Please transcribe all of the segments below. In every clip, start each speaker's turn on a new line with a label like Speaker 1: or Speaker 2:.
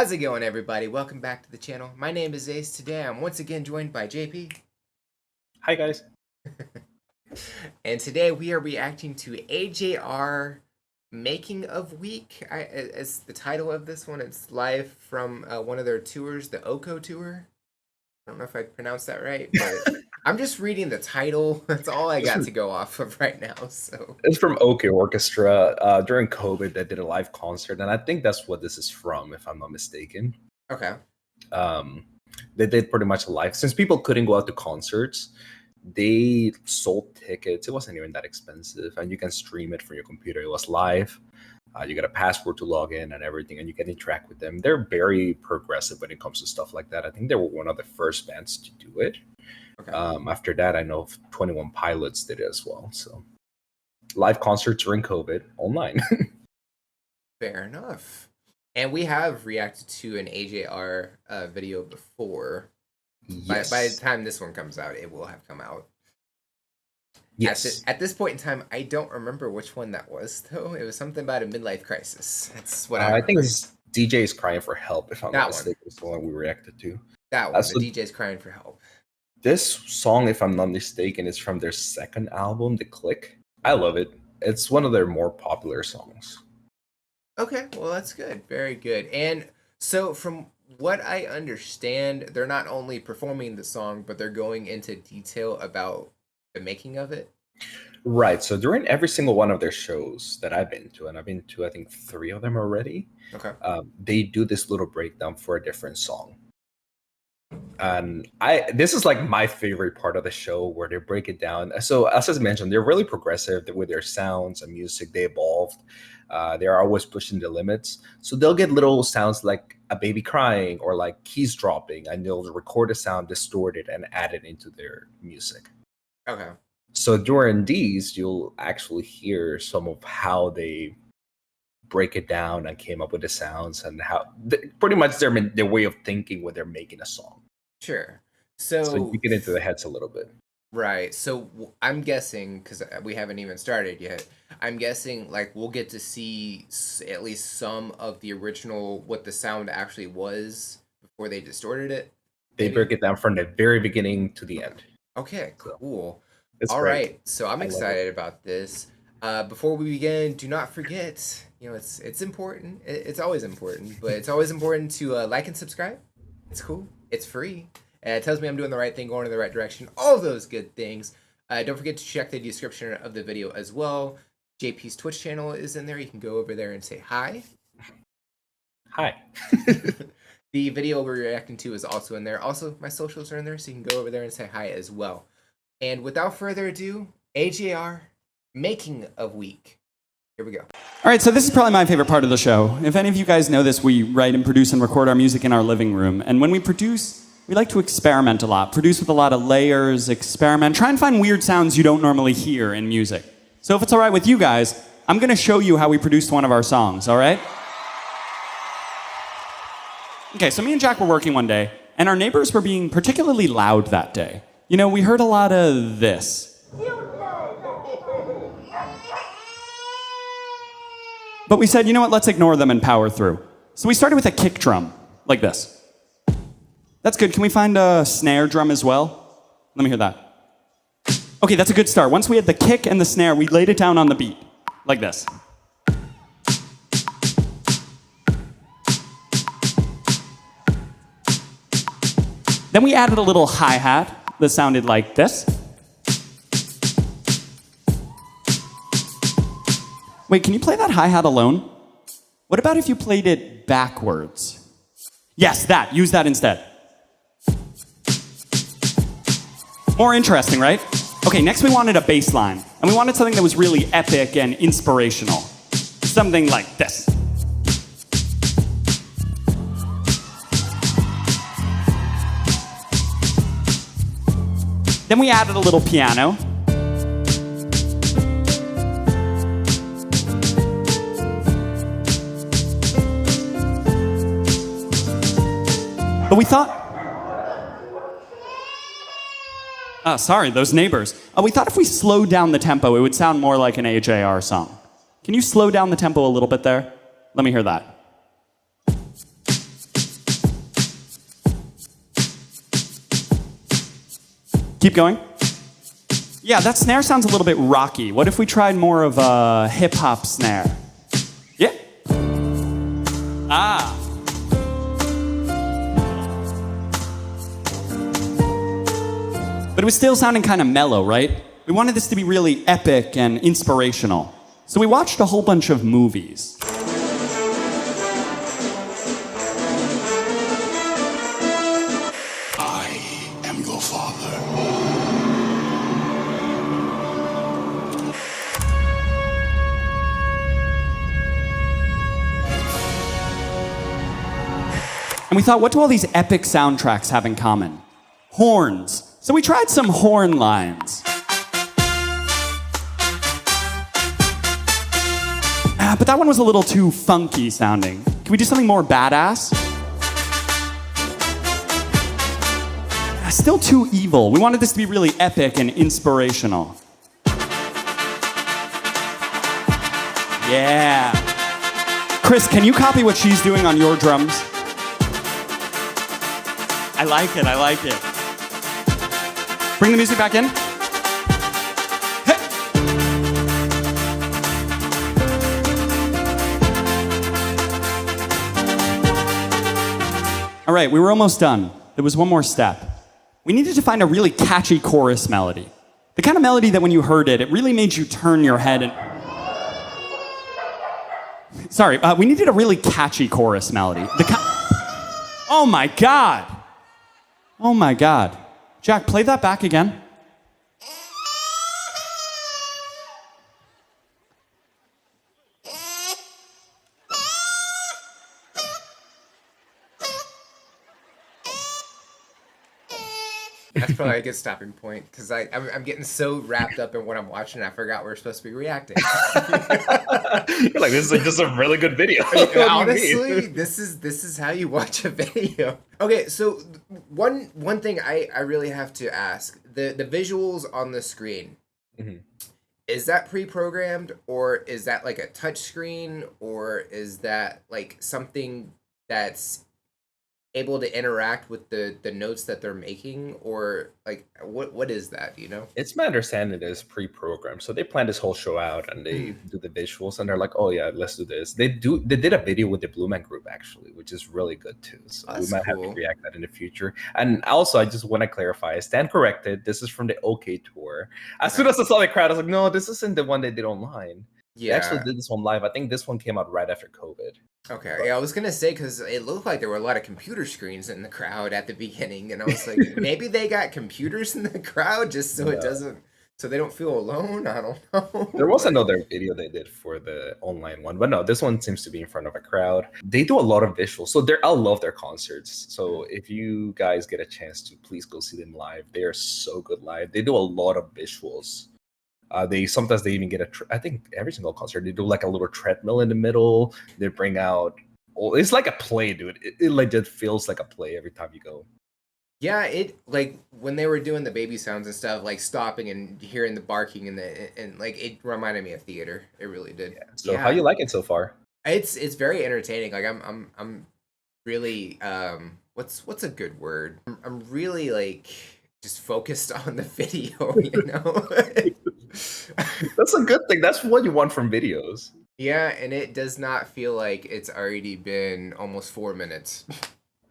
Speaker 1: How's it going, everybody? Welcome back to the channel. My name is Ace. Today I'm once again joined by JP.
Speaker 2: Hi, guys.
Speaker 1: And today we are reacting to AJR Making of Week. As the title of this one, it's live from one of their tours, the OKO tour. I don't know if I pronounced that right, but I'm just reading the title. That's all I got to go off of right now. So
Speaker 2: It's from OK Orchestra. During COVID, they did a live concert, and I think that's what this is from, if I'm not mistaken.
Speaker 1: okay,
Speaker 2: They did pretty much a live. Since people couldn't go out to concerts, they sold tickets. It wasn't even that expensive, and you can stream it from your computer. It was live. You got a password to log in and everything, and you can interact with them. They're very progressive when it comes to stuff like that. I think they were one of the first bands to do it.
Speaker 1: okay.
Speaker 2: After that, I know 21 Pilots did it as well. So live concerts during COVID online.
Speaker 1: Fair enough. And we have reacted to an AJR video before.
Speaker 2: Yes.
Speaker 1: By the time this one comes out, it will have come out.
Speaker 2: Yes.
Speaker 1: At this point in time, I don't remember which one that was, though. It was something about a midlife crisis. That's what
Speaker 2: I think it's DJ's Crying for Help, if I'm not mistaken. It's the one we reacted to.
Speaker 1: That one, the DJ's Crying for Help.
Speaker 2: This song, if I'm not mistaken, is from their second album, The Click. I love it. It's one of their more popular songs.
Speaker 1: Okay, well, that's good. Very good. And so from what I understand, they're not only performing the song, but they're going into detail about the making of it.
Speaker 2: Right. So during every single one of their shows that I've been to, and I've been to, I think, 3 of them already,
Speaker 1: okay,
Speaker 2: they do this little breakdown for a different song. And this is like my favorite part of the show, where they break it down. So as I mentioned, they're really progressive with their sounds and music. They evolved. They are always pushing the limits. So they'll get little sounds like a baby crying or like keys dropping, and they'll record a sound, distort it, and add it into their music.
Speaker 1: Okay.
Speaker 2: So during these, you'll actually hear some of how they break it down and came up with the sounds, and how pretty much their way of thinking when they're making a song.
Speaker 1: Sure. So
Speaker 2: you get into the heads a little bit.
Speaker 1: Right. So I'm guessing, because we haven't even started yet, I'm guessing like we'll get to see at least some of the original, what the sound actually was before they distorted it.
Speaker 2: They break it down from the very beginning to the end.
Speaker 1: Okay, cool.
Speaker 2: It's
Speaker 1: all
Speaker 2: great.
Speaker 1: Right, so I'm excited about this. Before we begin, do not forget, it's important. It's always important, but it's always important to like and subscribe. It's cool. It's free. It tells me I'm doing the right thing, going in the right direction, all those good things. Don't forget to check the description of the video as well. JP's Twitch channel is in there. You can go over there and say hi.
Speaker 2: Hi.
Speaker 1: The video we're reacting to is also in there. Also, my socials are in there, so you can go over there and say hi as well. And without further ado, AJR Making of Week. Here we go.
Speaker 3: All right, so this is probably my favorite part of the show. If any of you guys know this, we write and produce and record our music in our living room. And when we produce, we like to experiment a lot. Produce with a lot of layers, experiment, try and find weird sounds you don't normally hear in music. So if it's all right with you guys, I'm going to show you how we produced one of our songs, all right? Okay, so me and Jack were working one day, and our neighbors were being particularly loud that day. You know, we heard a lot of this. But we said, you know what, let's ignore them and power through. So we started with a kick drum, like this. That's good. Can we find a snare drum as well? Let me hear that. Okay, that's a good start. Once we had the kick and the snare, we laid it down on the beat, like this. Then we added a little hi-hat that sounded like this. Wait, can you play that hi-hat alone? What about if you played it backwards? Yes, that. Use that instead. More interesting, right? Okay, next we wanted a bass line. And we wanted something that was really epic and inspirational. Something like this. Then we added a little piano. But we thought... sorry, those neighbors. We thought if we slowed down the tempo, it would sound more like an AJR song. Can you slow down the tempo a little bit there? Let me hear that. Keep going. Yeah, that snare sounds a little bit rocky. What if we tried more of a hip-hop snare? Yeah. Ah. But it was still sounding kind of mellow, right? We wanted this to be really epic and inspirational. So we watched a whole bunch of movies.
Speaker 4: I am your father.
Speaker 3: And we thought, what do all these epic soundtracks have in common? Horns. So we tried some horn lines. But that one was a little too funky sounding. Can we do something more badass? Still too evil. We wanted this to be really epic and inspirational. Yeah. Chris, can you copy what she's doing on your drums? I like it, I like it. Bring the music back in. Hey. All right, we were almost done. There was one more step. We needed to find a really catchy chorus melody. The kind of melody that when you heard it, it really made you turn your head and... Sorry, we needed a really catchy chorus melody. Oh my God! Oh my God. Jack, play that back again.
Speaker 1: That's probably a good stopping point because I'm getting so wrapped up in what I'm watching, I forgot we're supposed to be reacting.
Speaker 2: You're like, this is a really good video.
Speaker 1: Honestly, this is how you watch a video. Okay, so one thing I really have to ask, the visuals on the screen,
Speaker 2: Mhm.
Speaker 1: is that pre-programmed, or is that like a touch screen, or is that like something that's able to interact with the notes that they're making, or like what is that, do you know?
Speaker 2: It's my understanding it is pre-programmed. So they plan this whole show out and they do the visuals and they're like, oh yeah, let's do this. They did a video with the Blue Man Group actually, which is really good too. So
Speaker 1: That's
Speaker 2: we might have
Speaker 1: cool.
Speaker 2: to react that in the future. And also I just want to clarify, I stand corrected. This is from the OK tour. As soon as I saw the crowd, I was like, no, this isn't the one they did online. They actually did this one live. I think this one came out right after COVID.
Speaker 1: Okay, yeah, I was gonna say because it looked like there were a lot of computer screens in the crowd at the beginning, and I was like, maybe they got computers in the crowd just so it doesn't, so they don't feel alone. I don't know.
Speaker 2: There was another video they did for the online one, but no, this one seems to be in front of a crowd. They do a lot of visuals, so I love their concerts. So if you guys get a chance to, please go see them live. They are so good live. They do a lot of visuals. They sometimes even get I think every single concert they do like a little treadmill in the middle. They bring out, it's like a play, dude. It legit feels like a play every time you go.
Speaker 1: Yeah, it like when they were doing the baby sounds and stuff, like stopping and hearing the barking and like it reminded me of theater. It really did.
Speaker 2: Yeah. So how you like it so far?
Speaker 1: It's very entertaining. Like I'm really what's a good word? I'm really like just focused on the video, you know.
Speaker 2: That's a good thing. That's what you want from videos.
Speaker 1: Yeah, and it does not feel like it's already been almost 4 minutes.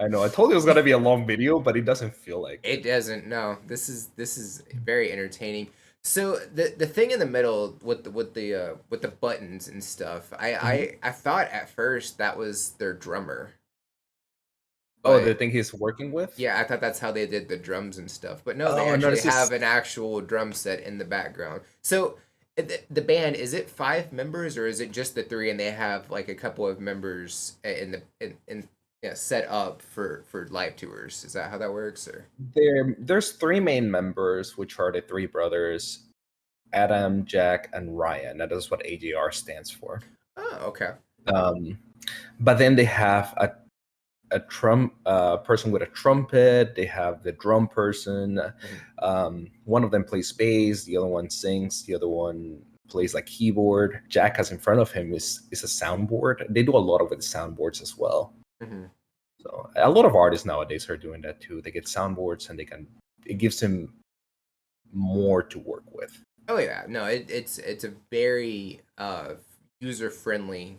Speaker 2: I know. I told you it was gonna be a long video, but it doesn't feel like
Speaker 1: it. Doesn't. No, this is very entertaining. So the thing in the middle with the buttons and stuff, I thought at first that was their drummer.
Speaker 2: Oh, the thing he's working with?
Speaker 1: Yeah, I thought that's how they did the drums and stuff. But no, they actually have an actual drum set in the background. So the band, is it 5 members or is it just the 3 and they have like a couple of members in set up for live tours? Is that how that works? Or
Speaker 2: There's 3 main members, which are the 3 brothers, Adam, Jack, and Ryan. That is what AJR stands for.
Speaker 1: Oh, okay.
Speaker 2: But then they have a person with a trumpet. They have the drum person. One of them plays bass. The other one sings. The other one plays like keyboard. Jack has in front of him is a soundboard. They do a lot of with soundboards as well.
Speaker 1: Mm-hmm.
Speaker 2: So a lot of artists nowadays are doing that too. They get soundboards and it gives him more to work with.
Speaker 1: Oh yeah, no, it's a very user friendly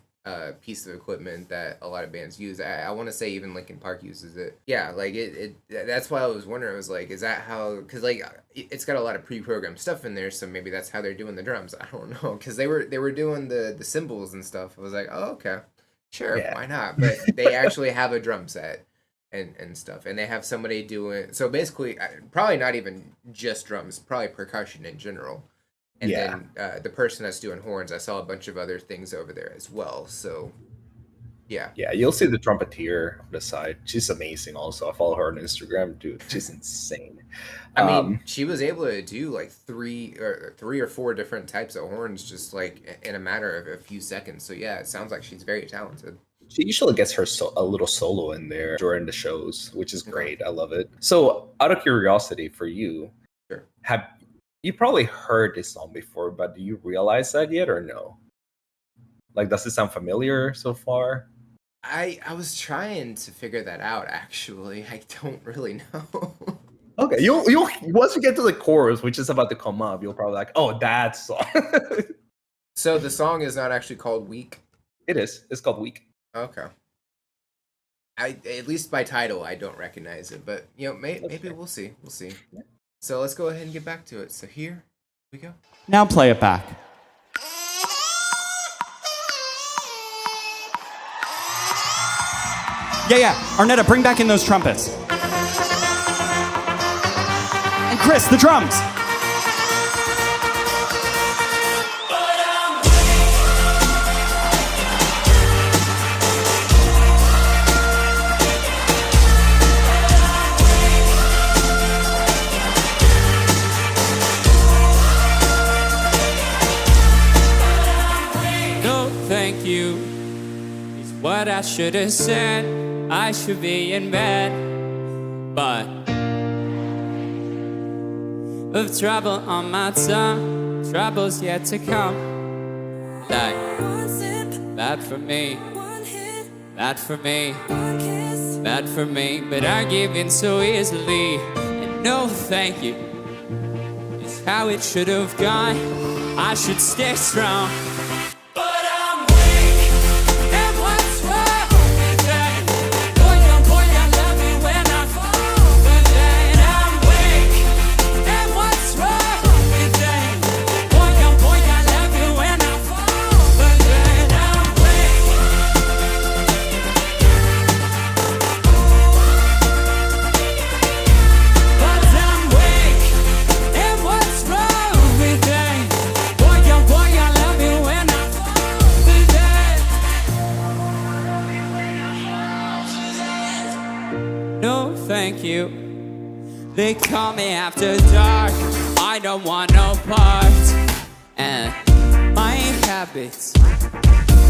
Speaker 1: piece of equipment that a lot of bands use. I want to say even Linkin Park uses it. Yeah, like it that's why I was wondering. I was like, is that how? Because like it's got a lot of pre-programmed stuff in there, so maybe that's how they're doing the drums. I don't know, because they were doing the cymbals and stuff. I was like, oh okay, sure,
Speaker 2: Yeah.
Speaker 1: why not? But they actually have a drum set. And stuff, and they have somebody doing so basically probably not even just drums, probably percussion in general, and then the person that's doing horns, I saw a bunch of other things over there as well. So yeah,
Speaker 2: You'll see the trumpeter on the side. She's amazing. Also, I follow her on Instagram, dude. She's insane.
Speaker 1: I mean, she was able to do like three or four different types of horns just like in a matter of a few seconds. So yeah, it sounds like she's very talented.
Speaker 2: She usually gets her a little solo in there during the shows, which is great. I love it. So, out of curiosity for you,
Speaker 1: Sure.
Speaker 2: Have you probably heard this song before, but do you realize that yet or no? Like, does it sound familiar so far?
Speaker 1: I was trying to figure that out actually. I don't really know.
Speaker 2: Okay, you'll once you get to the chorus, which is about to come up, you'll probably like, oh, that song.
Speaker 1: So the song is not actually called Weak.
Speaker 2: It is. It's called Weak.
Speaker 1: Okay. At least by title, I don't recognize it, but you know, maybe we'll see. We'll see.
Speaker 2: Yeah.
Speaker 1: So let's go ahead and get back to it. So here we go.
Speaker 3: Now play it back. Yeah. Arnetta, bring back in those trumpets. And Chris, the drums.
Speaker 5: Thank you is what I should have said. I should be in bed, but of trouble on my tongue, trouble's yet to come. Like bad for me, bad for me, bad for me. But I give in so easily, and no thank you is how it should have gone. I should stay strong. Thank you. They call me after dark. I don't want no part. And my habits,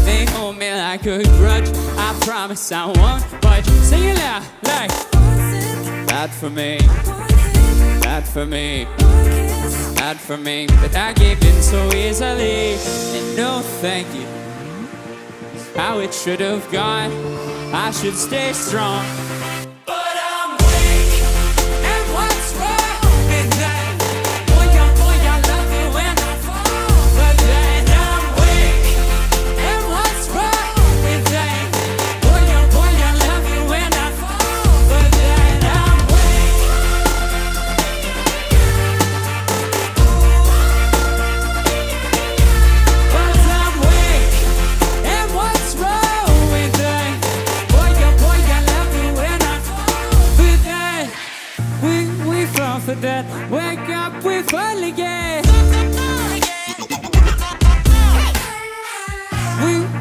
Speaker 5: they hold me like a grudge. I promise I won't budge. Sing it loud, like bad for me, bad for me, bad for me. But I gave in so easily. And no thank you is how it should have gone. I should stay strong. For that, wake up, we finally get.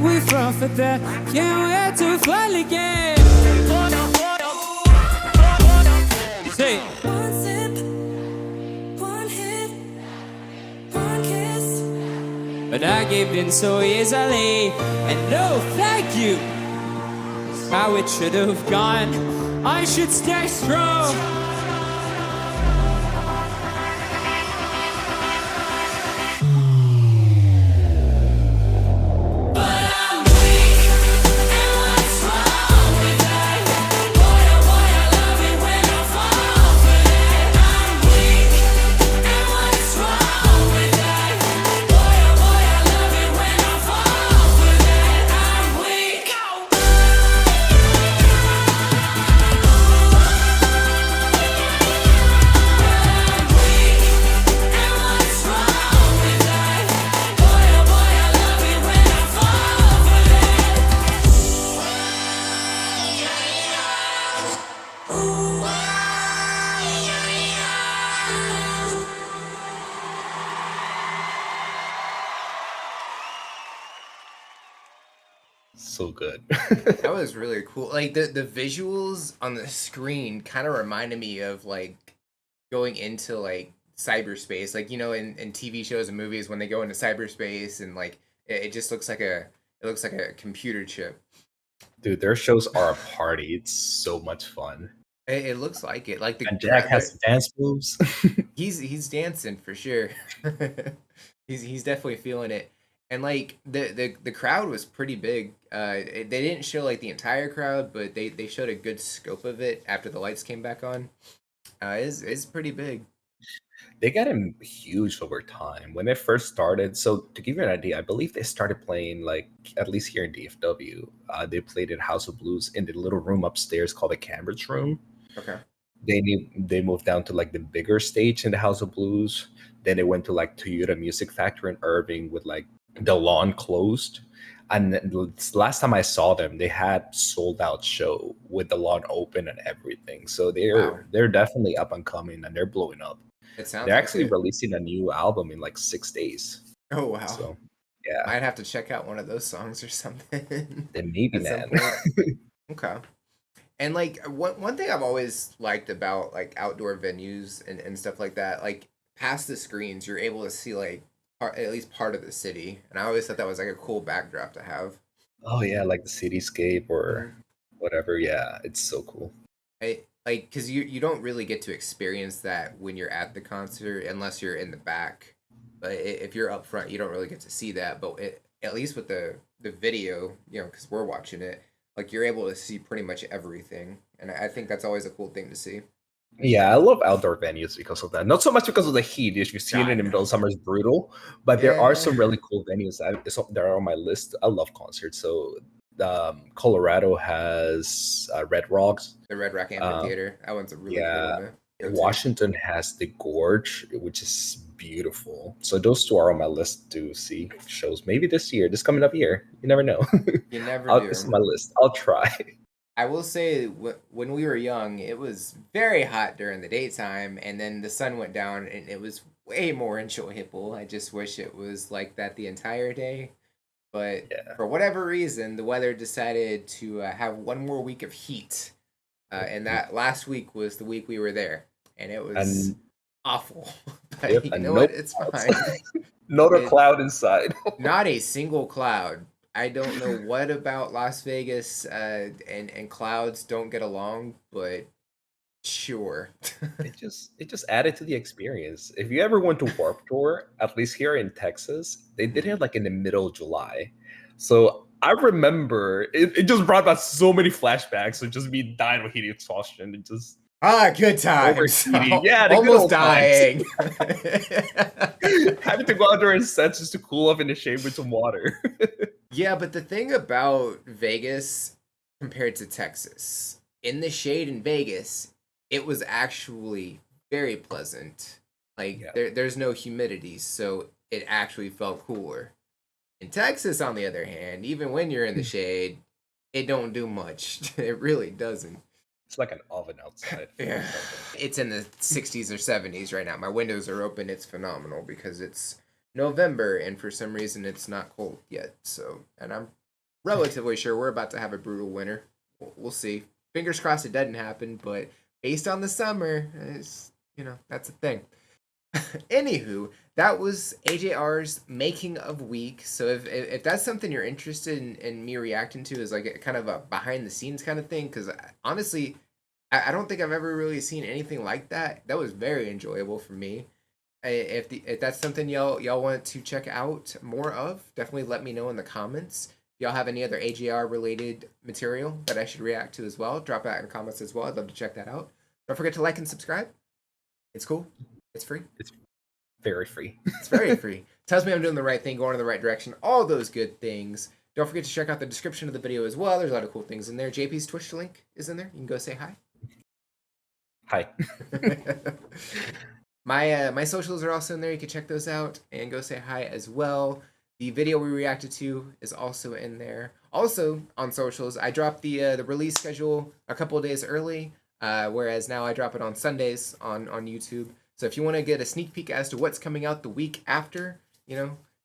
Speaker 5: We fall for that, can't wait to finally get. Say. One sip, one hit, one kiss. But I gave in so easily, and no thank you. It's how it should have gone. I should stay strong.
Speaker 2: So good.
Speaker 1: That was really cool. Like the visuals on the screen kind of reminded me of like going into like cyberspace. Like in TV shows and movies when they go into cyberspace and like it just looks like a computer chip.
Speaker 2: Dude, their shows are a party. It's so much fun.
Speaker 1: It looks like it. Like the
Speaker 2: And Jack has dance moves.
Speaker 1: he's dancing for sure. He's definitely feeling it. And like the crowd was pretty big. They didn't show like the entire crowd, but they showed a good scope of it after the lights came back on. It's pretty big.
Speaker 2: They got him huge over time when it first started. So to give you an idea, I believe they started playing like at least here in DFW. They played at House of Blues in the little room upstairs called the Cambridge Room.
Speaker 1: Okay.
Speaker 2: They moved down to like the bigger stage in the House of Blues. Then they went to like Toyota Music Factory in Irving with like the lawn closed. And last time I saw them, they had sold out show with the lawn open and everything. So
Speaker 1: Wow.
Speaker 2: they're definitely up and coming and they're blowing up.
Speaker 1: It sounds
Speaker 2: They're
Speaker 1: like
Speaker 2: actually
Speaker 1: it.
Speaker 2: releasing a new album in like 6 days.
Speaker 1: Oh wow.
Speaker 2: So yeah,
Speaker 1: Might have to check out one of those songs or something.
Speaker 2: then maybe
Speaker 1: At some
Speaker 2: man.
Speaker 1: point. Okay. And like one thing I've always liked about like outdoor venues and stuff like that, like past the screens, you're able to see like at least part of the city, and I always thought that was like a cool backdrop to have.
Speaker 2: Oh yeah, like the cityscape or
Speaker 1: Mhm.
Speaker 2: whatever. Yeah, it's so cool.
Speaker 1: Like because you don't really get to experience that when you're at the concert unless you're in the back. But if you're up front, you don't really get to see that. But at least with the video, because we're watching it, like you're able to see pretty much everything, and I think that's always a cool thing to see.
Speaker 2: Yeah, I love outdoor venues because of that. Not so much because of the heat. If you see it in the middle of summer, it's brutal. But there are
Speaker 1: Yeah.
Speaker 2: some really cool venues that are on my list. I love concerts. So Colorado has Red Rocks.
Speaker 1: The Red Rock
Speaker 2: Um,
Speaker 1: Amphitheater. That one's a really cool
Speaker 2: yeah,
Speaker 1: one to go to.
Speaker 2: Washington has the Gorge, which is beautiful. So those two are on my list to see shows. Maybe this year, this coming up year. You never know.
Speaker 1: You never
Speaker 2: This is
Speaker 1: do.
Speaker 2: my list. I'll try.
Speaker 1: I will say, when we were young, it was very hot during the daytime, and then the sun went down, and it was way more enjoyable. I just wish it was like that the entire day. But
Speaker 2: Yeah.
Speaker 1: for whatever reason, the weather decided to have one more week of heat. And that last week was the week we were there, and it was
Speaker 2: And
Speaker 1: awful.
Speaker 2: yep,
Speaker 1: But you
Speaker 2: and
Speaker 1: know
Speaker 2: no
Speaker 1: what? It's
Speaker 2: clouds.
Speaker 1: fine.
Speaker 2: Not a
Speaker 1: It,
Speaker 2: cloud inside.
Speaker 1: Not a single cloud. I don't know what about Las Vegas and clouds don't get along, but sure.
Speaker 2: It just added to the experience. If you ever went to Warp Tour, at least here in Texas, they did it like in the middle of July. So I remember it just brought back so many flashbacks of just me dying of heat exhaustion and just
Speaker 1: Good times.
Speaker 2: overheating. Yeah, the good
Speaker 1: Almost
Speaker 2: old times.
Speaker 1: dying.
Speaker 2: Having to go out there in sets just to cool off in the shade with some water.
Speaker 1: Yeah, but the thing about Vegas compared to Texas, in the shade in Vegas, it was actually very pleasant. Like
Speaker 2: Yeah.
Speaker 1: there's no humidity, so it actually felt cooler. In Texas, on the other hand, even when you're in the shade, it don't do much. It really doesn't.
Speaker 2: It's like an oven outside.
Speaker 1: Yeah. It's in the 60s or 70s right now. My windows are open. It's phenomenal because it's November and for some reason it's not cold yet. So, and I'm relatively sure we're about to have a brutal winter. We'll see. Fingers crossed it doesn't happen, but based on the summer, that's a thing. Anywho, that was AJR's Making of Week. So if that's something you're interested in me reacting to, is like a kind of a behind the scenes kind of thing, because honestly, I don't think I've ever really seen anything like that. That was very enjoyable for me. If that's something y'all want to check out more of, definitely let me know in the comments. If y'all have any other AJR related material that I should react to as well, drop that in the comments as well. I'd love to check that out. Don't forget to like and subscribe. It's cool. It's free.
Speaker 2: It's very free.
Speaker 1: It's very free. Tells me I'm doing the right thing, going in the right direction, all those good things. Don't forget to check out the description of the video as well. There's a lot of cool things in there. JP's Twitch link is in there. You can go say hi.
Speaker 2: Hi.
Speaker 1: My socials are also in there. You can check those out and go say hi as well. The video we reacted to is also in there. Also on socials, I dropped the release schedule a couple of days early, whereas now I drop it on Sundays on YouTube. So if you want to get a sneak peek as to what's coming out the week after,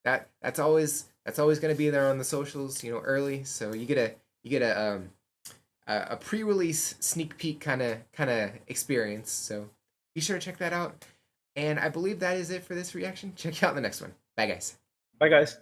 Speaker 1: that's always going to be there on the socials, early. So you get a pre-release sneak peek kind of experience. So be sure to check that out. And I believe that is it for this reaction. Check out the next one. Bye, guys.
Speaker 2: Bye, guys.